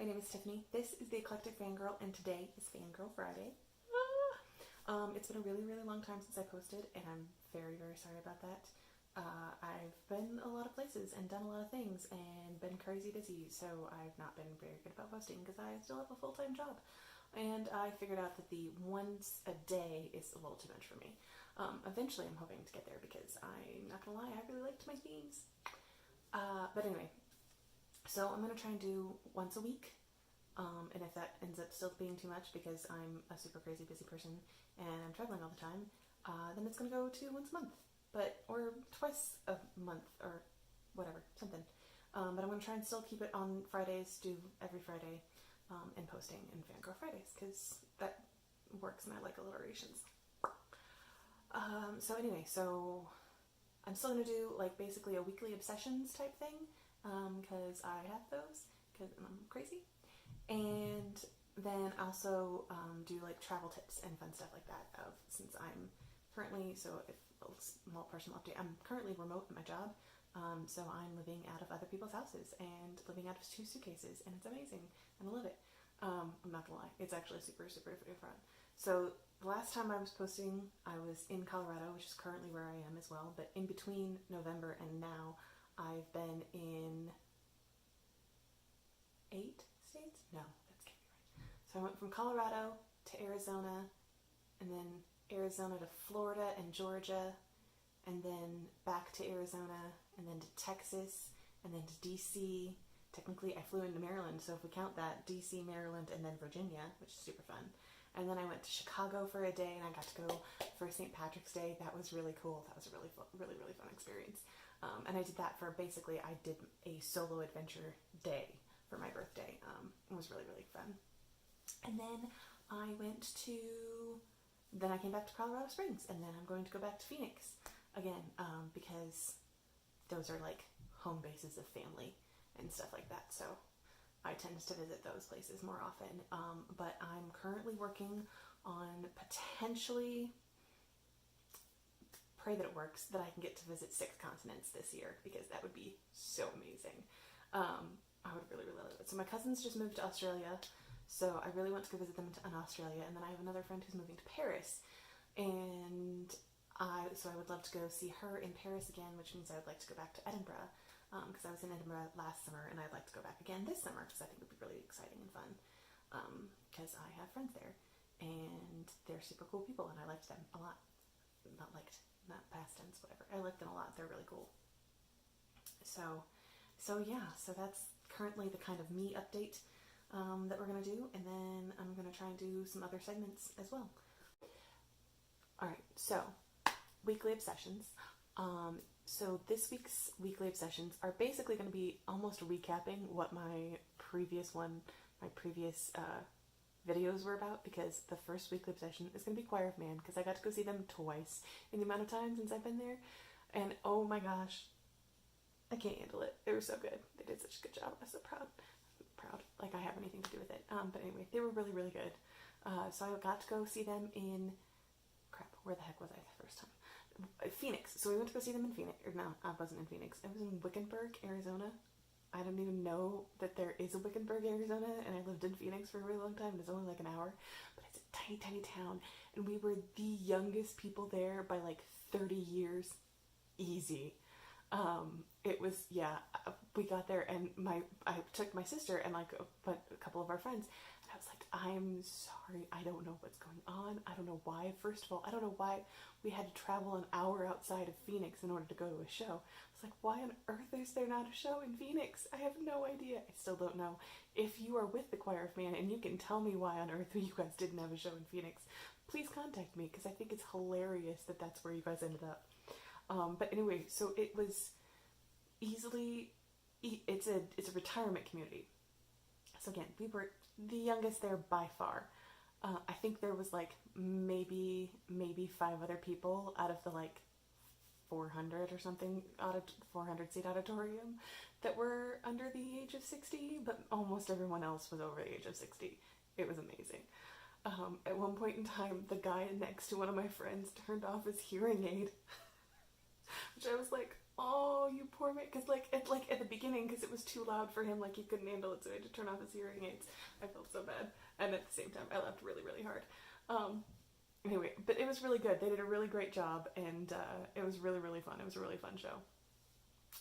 my name is Tiffany. This is the Eclectic Fangirl, and today is Fangirl Friday. It's been a really, really long time since I posted, and I'm very, very sorry about that. I've been a lot of places and done a lot of things and been crazy busy, so I've not been very good about posting because I still have a full-time job. And I figured out that the once a day is a little too much for me. Eventually I'm hoping to get there because I'm not gonna lie, I really liked my themes. But anyway, so I'm gonna try and do once a week. And if that ends up still being too much because I'm a super crazy busy person and I'm traveling all the time, then it's gonna go to once a month, or twice a month or whatever, something. But I'm gonna try and still keep it on Fridays, do every Friday, and posting in Fangirl Fridays because that works and I like alliterations. So anyway, so I'm still gonna do like basically a weekly obsessions type thing because I have those because I'm crazy. And then also do like travel tips and fun stuff like that since I'm currently, so if a small personal update, I'm currently remote at my job, so I'm living out of other people's houses and living out of 2 suitcases, and it's amazing and I love it. I'm not gonna lie, it's actually super, super, super fun. So the last time I was posting, I was in Colorado, which is currently where I am as well, but in between November and now, I've been in 8 states? No, that can't be right. So I went from Colorado to Arizona, and then Arizona to Florida and Georgia, and then back to Arizona, and then to Texas, and then to DC. Technically, I flew into Maryland, so if we count that, DC, Maryland, and then Virginia, which is super fun. And then I went to Chicago for a day, and I got to go for St. Patrick's Day. That was really cool. That was a really, really, really fun experience. And I did that for basically, I did a solo adventure day for my birthday. It was really, really fun. And then I came back to Colorado Springs, and then I'm going to go back to Phoenix again, because those are like home bases of family and stuff like that. So I tend to visit those places more often. But I'm currently working on potentially, pray that it works, that I can get to visit 6 continents this year because that would be so amazing. I would really, really love it. So my cousins just moved to Australia, so I really want to go visit them in Australia. And then I have another friend who's moving to Paris, and so I would love to go see her in Paris again, which means I would like to go back to Edinburgh because I was in Edinburgh last summer, and I'd like to go back again this summer because I think it would be really exciting and fun because I have friends there, and they're super cool people, and I liked them a lot. Not past tense, whatever. I liked them a lot. They're really cool. So yeah, so that's currently the kind of me update that we're going to do, and then I'm going to try and do some other segments as well. Alright, so weekly obsessions. So this week's weekly obsessions are basically going to be almost recapping what my previous videos were about, because the first weekly obsession is going to be Choir of Man, because I got to go see them twice in the amount of time since I've been there, and oh my gosh, I can't handle it. They were so good. They did such a good job. I'm so proud. Like I have anything to do with it. But anyway, they were really, really good. So I got to go see them in, where the heck was I the first time? Phoenix. So we went to go see them in Phoenix. Or no, I wasn't in Phoenix. I was in Wickenburg, Arizona. I don't even know that there is a Wickenburg, Arizona, and I lived in Phoenix for a really long time. It's only like an hour, but it's a tiny, tiny town, and we were the youngest people there by like 30 years, easy. It was, yeah, we got there, and I took my sister and like a couple of our friends, and I was like, I'm sorry, I don't know what's going on. I don't know why. First of all, I don't know why we had to travel an hour outside of Phoenix in order to go to a show. I was like, why on earth is there not a show in Phoenix? I have no idea. I still don't know. If you are with the Choir of Man and you can tell me why on earth you guys didn't have a show in Phoenix, please contact me, because I think it's hilarious that that's where you guys ended up. But anyway, so it was it's a retirement community. So again, we were the youngest there by far. I think there was like maybe 5 other people out of the like 400 or something 400 seat auditorium that were under the age of 60, but almost everyone else was over the age of 60. It was amazing. At one point in time, the guy next to one of my friends turned off his hearing aid, which I was like, Oh, you poor man. Because like at the beginning, because it was too loud for him, like he couldn't handle it, so he had to turn off his hearing aids. I felt so bad, and at the same time, I laughed really, really hard. Um, anyway, but it was really good. They did a really great job, and it was really, really fun. It was a really fun show.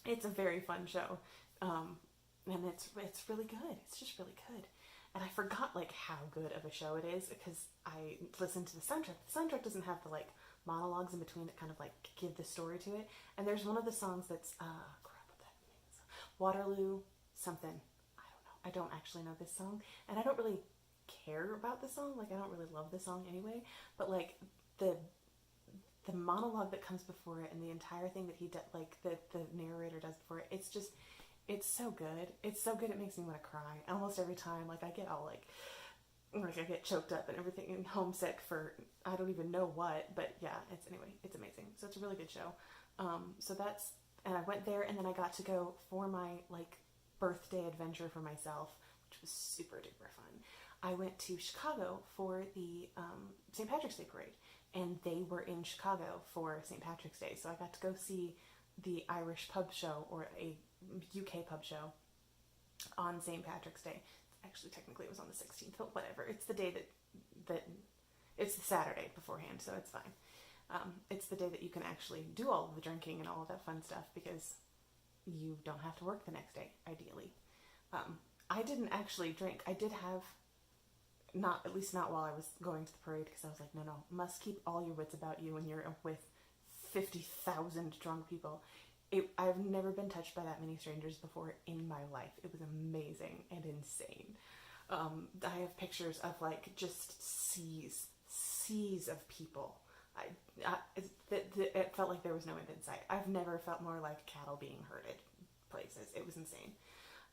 It's a very fun show, and it's really good. It's just really good. And I forgot like how good of a show it is because I listened to the soundtrack. The soundtrack doesn't have the like monologues in between that kind of like give the story to it. And there's one of the songs that's crap, what that name is? Waterloo something. I don't know. I don't actually know this song, and I don't really care about the song. Like I don't really love the song anyway. But like the the monologue that comes before it and the entire thing that he does, like the narrator does before it, it's so good. It's so good. It makes me want to cry almost every time. Like I get all like I get choked up and everything and homesick for I don't even know what. But yeah, it's amazing. So it's a really good show. So that's and I went there and then I got to go for my like birthday adventure for myself, which was super duper fun. I went to Chicago for the St. Patrick's Day parade, and they were in Chicago for St. Patrick's Day, so I got to go see the Irish pub show, or a UK pub show, on St. Patrick's Day. Actually, technically, it was on the 16th, but whatever. It's the day that it's the Saturday beforehand, so it's fine. It's the day that you can actually do all of the drinking and all of that fun stuff because you don't have to work the next day, ideally. I didn't actually drink. I did have not at least not while I was going to the parade because I was like, no, must keep all your wits about you when you're with 50,000 drunk people. I've never been touched by that many strangers before in my life. It was amazing and insane. I have pictures of like just seas of people. It felt like there was no end in sight. I've never felt more like cattle being herded places. It was insane.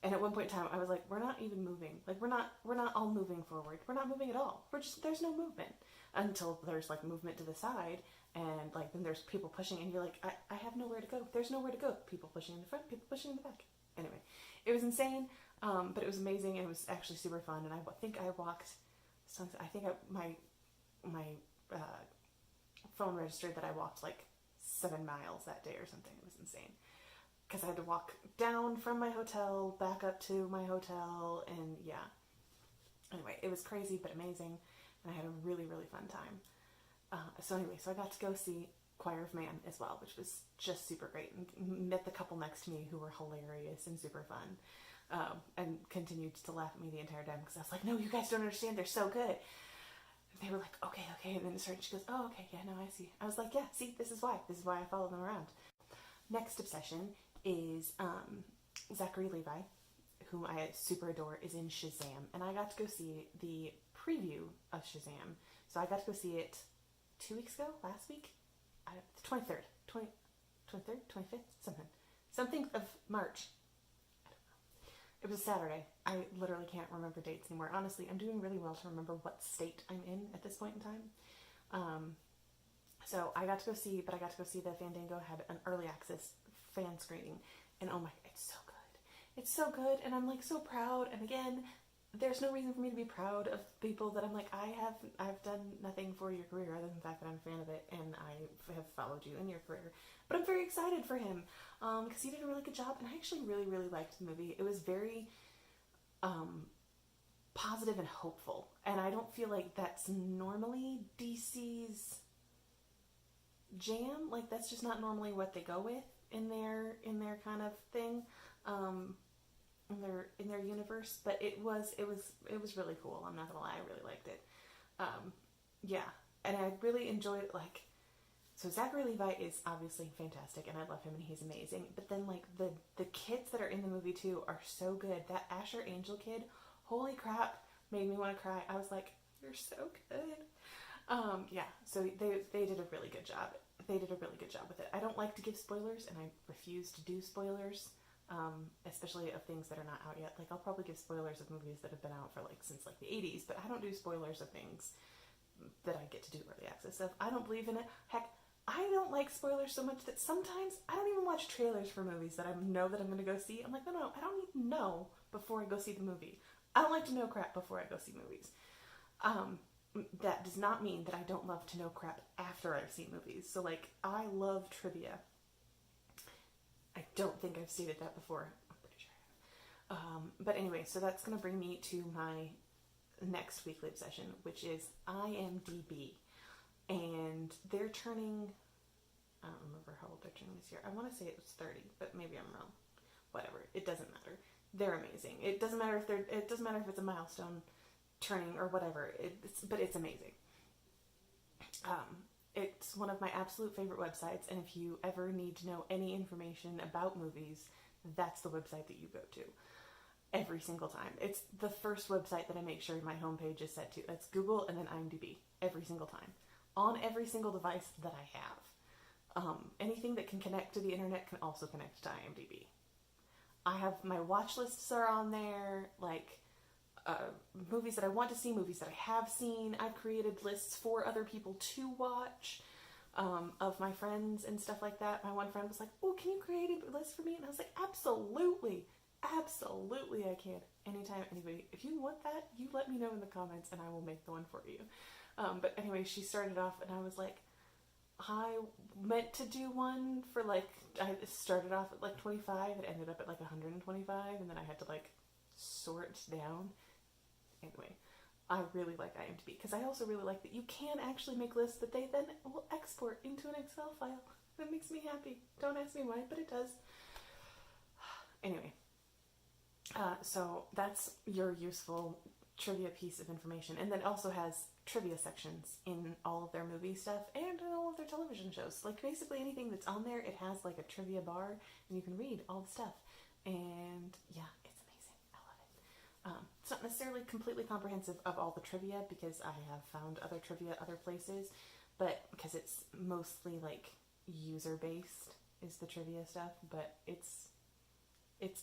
And at one point in time, I was like, we're not even moving. Like, we're not all moving forward. We're not moving at all. There's no movement until there's like movement to the side. And like, then there's people pushing and you're like, I have nowhere to go. There's nowhere to go. People pushing in the front, people pushing in the back. Anyway, it was insane. But it was amazing. And it was actually super fun. And I think I walked, my phone registered that I walked like 7 miles that day or something. It was insane. Because I had to walk down from my hotel, back up to my hotel, and yeah. Anyway, it was crazy but amazing, and I had a really, really fun time. So I got to go see Choir of Man as well, which was just super great, and met the couple next to me who were hilarious and super fun, and continued to laugh at me the entire time because I was like, no, you guys don't understand, they're so good. And they were like, okay, and then she goes, oh, okay, yeah, no, I see. I was like, yeah, see, this is why I follow them around. Next obsession is Zachary Levi, whom I super adore, is in Shazam. And I got to go see the preview of Shazam. So I got to go see it 2 weeks ago, last week? The 23rd, 25th, something of March. I don't know. It was a Saturday. I literally can't remember dates anymore. Honestly, I'm doing really well to remember what state I'm in at this point in time. So I got to go see the Fandango had an early access fan screening, and oh my, it's so good. It's so good, and I'm like so proud. And again, there's no reason for me to be proud of people that I'm like, I've done nothing for your career other than the fact that I'm a fan of it, and I have followed you in your career. But I'm very excited for him, because he did a really good job, and I actually really, really liked the movie. It was very positive and hopeful, and I don't feel like that's normally DC's jam. Like that's just not normally what they go with in their kind of thing, in their universe. But it was really cool. I'm not gonna lie, I really liked it. Yeah, and I really enjoyed it. Like, so Zachary Levi is obviously fantastic, and I love him, and he's amazing. But then like the kids that are in the movie too are so good. That Asher Angel kid, holy crap, made me want to cry. I was like, you're so good. Yeah, so they did a really good job. They did a really good job with it. I don't like to give spoilers, and I refuse to do spoilers, especially of things that are not out yet. Like, I'll probably give spoilers of movies that have been out for like since like the 80s, but I don't do spoilers of things that I get to do early access of. I don't believe in it. Heck, I don't like spoilers so much that sometimes I don't even watch trailers for movies that I know that I'm going to go see. I'm like, no, I don't need to know before I go see the movie. I don't like to know crap before I go see movies. That does not mean that I don't love to know crap after I've seen movies. So, like, I love trivia. I don't think I've stated that before. I'm pretty sure. But anyway, so that's going to bring me to my next weekly obsession, which is IMDb. And they're turning, I don't remember how old they're turning this year. I want to say it was 30, but maybe I'm wrong. Whatever. It doesn't matter. They're amazing. It doesn't matter if it's a milestone turning or whatever. But it's amazing. It's one of my absolute favorite websites, and if you ever need to know any information about movies, that's the website that you go to. Every single time. It's the first website that I make sure my homepage is set to. That's Google and then IMDb. Every single time. On every single device that I have. Anything that can connect to the internet can also connect to IMDb. I have my watch lists are on there, like movies that I want to see, movies that I have seen. I've created lists for other people to watch of my friends and stuff like that. My one friend was like, "Oh, can you create a list for me?" And I was like, "Absolutely. Absolutely I can. Anytime, anybody. If you want that, you let me know in the comments and I will make the one for you." But anyway, she started off and I was like, I meant to do one for like, I started off at like 25, it ended up at like 125, and then I had to like sort down. Anyway, I really like IMDb because I also really like that you can actually make lists that they then will export into an Excel file. That makes me happy. Don't ask me why, but it does. Anyway, so that's your useful trivia piece of information, and then it also has trivia sections in all of their movie stuff and in all of their television shows. Like basically anything that's on there, it has like a trivia bar and you can read all the stuff. And yeah, it's amazing. I love it. It's not necessarily completely comprehensive of all the trivia because I have found other trivia other places, but because it's mostly like user based is the trivia stuff, but it's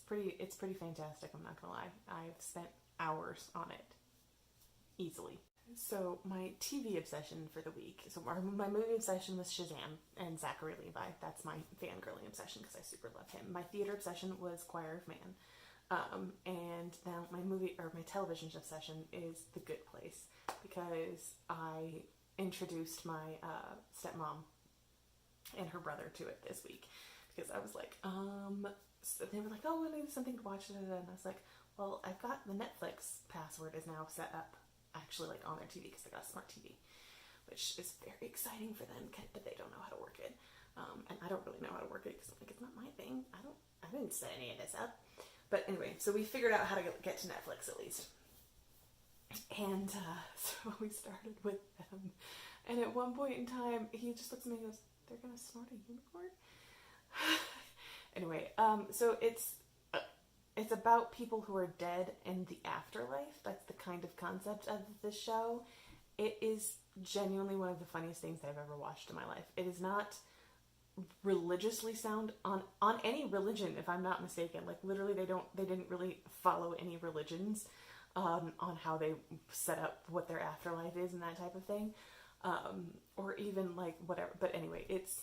pretty fantastic. I'm not gonna lie. I've spent hours on it easily. So my TV obsession for the week. So my movie obsession was Shazam and Zachary Levi. That's my fangirling obsession because I super love him. My theater obsession was Choir of Man. And now my television obsession is The Good Place because I introduced my stepmom and her brother to it this week because I was like, so they were like, "Oh, I need something to watch," and I was like, "Well, I've got the Netflix password is now set up, actually, like on their TV because they got a smart TV, which is very exciting for them, but they don't know how to work it, and I don't really know how to work it because like it's not my thing. I didn't set any of this up, but anyway, so we figured out how to get to Netflix at least, and so we started with them, and at one point in time, he just looks at me and goes, "They're gonna snort a unicorn." Anyway, so it's about people who are dead in the afterlife. That's the kind of concept of the show. It is genuinely one of the funniest things I've ever watched in my life. It is not religiously sound on any religion, if I'm not mistaken. Like literally, they didn't really follow any religions on how they set up what their afterlife is and that type of thing, or even like whatever. But anyway, it's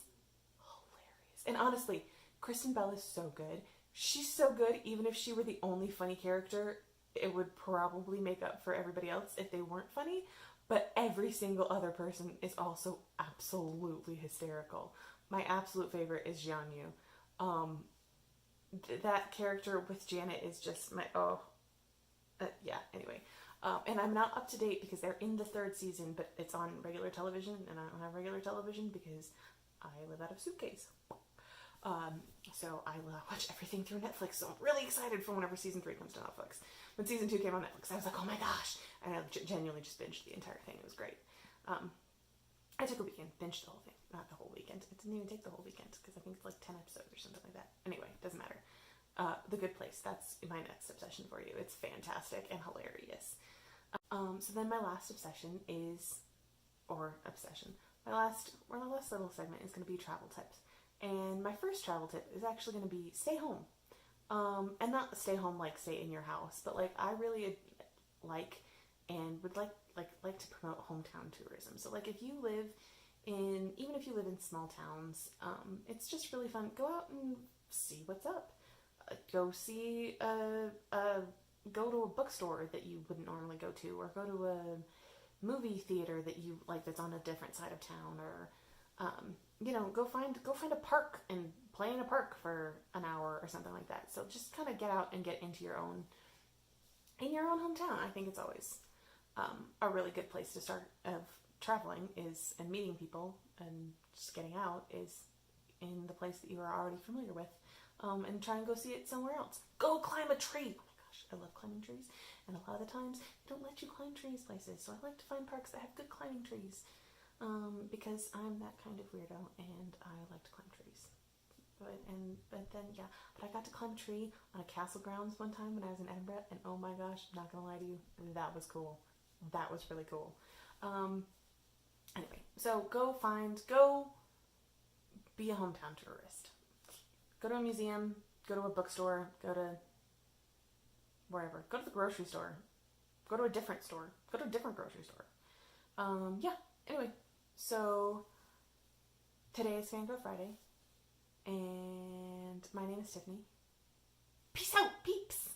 hilarious. And honestly, Kristen Bell is so good. She's so good, even if she were the only funny character, it would probably make up for everybody else if they weren't funny. But every single other person is also absolutely hysterical. My absolute favorite is Jian Yu. That character with Janet is just my, yeah, anyway. And I'm not up to date because they're in the 3rd season, but it's on regular television, and I don't have regular television because I live out of Suitcase. So I watch everything through Netflix, so I'm really excited for whenever season 3 comes to Netflix. When season 2 came on Netflix, I was like, "Oh my gosh," and I genuinely just binged the entire thing. It was great. I took a weekend, binged the whole thing. Not the whole weekend. It didn't even take the whole weekend because I think it's like 10 episodes or something like that. Anyway, doesn't matter. The Good Place, that's my next obsession for you. It's fantastic and hilarious. So then my last obsession is, my last little segment is going to be travel tips. And my first travel tip is actually going to be stay home. And not stay home like stay in your house, but like I really like and would like to promote hometown tourism. So like if you live in small towns, it's just really fun. Go out and see what's up. Go to a bookstore that you wouldn't normally go to, or go to a movie theater that you like that's on a different side of town, or go find a park and play in a park for an hour or something like that. So just kind of get out and get into your own hometown. I think it's always a really good place to start of traveling is and meeting people and just getting out is in the place that you are already familiar with, and try and go see it somewhere else. Go climb a tree. Oh my gosh, I love climbing trees, and a lot of the times they don't let you climb trees places. So I like to find parks that have good climbing trees, because I'm that kind of weirdo and I like to climb trees. But I got to climb a tree on a castle grounds one time when I was in Edinburgh, and oh my gosh, I'm not gonna lie to you, that was cool. That was really cool. Anyway, so go be a hometown tourist. Go to a museum, go to a bookstore, go to wherever. Go to the grocery store. Go to a different store. Go to a different grocery store. Anyway, so today is Fangirl Friday, and my name is Tiffany. Peace out, peeps!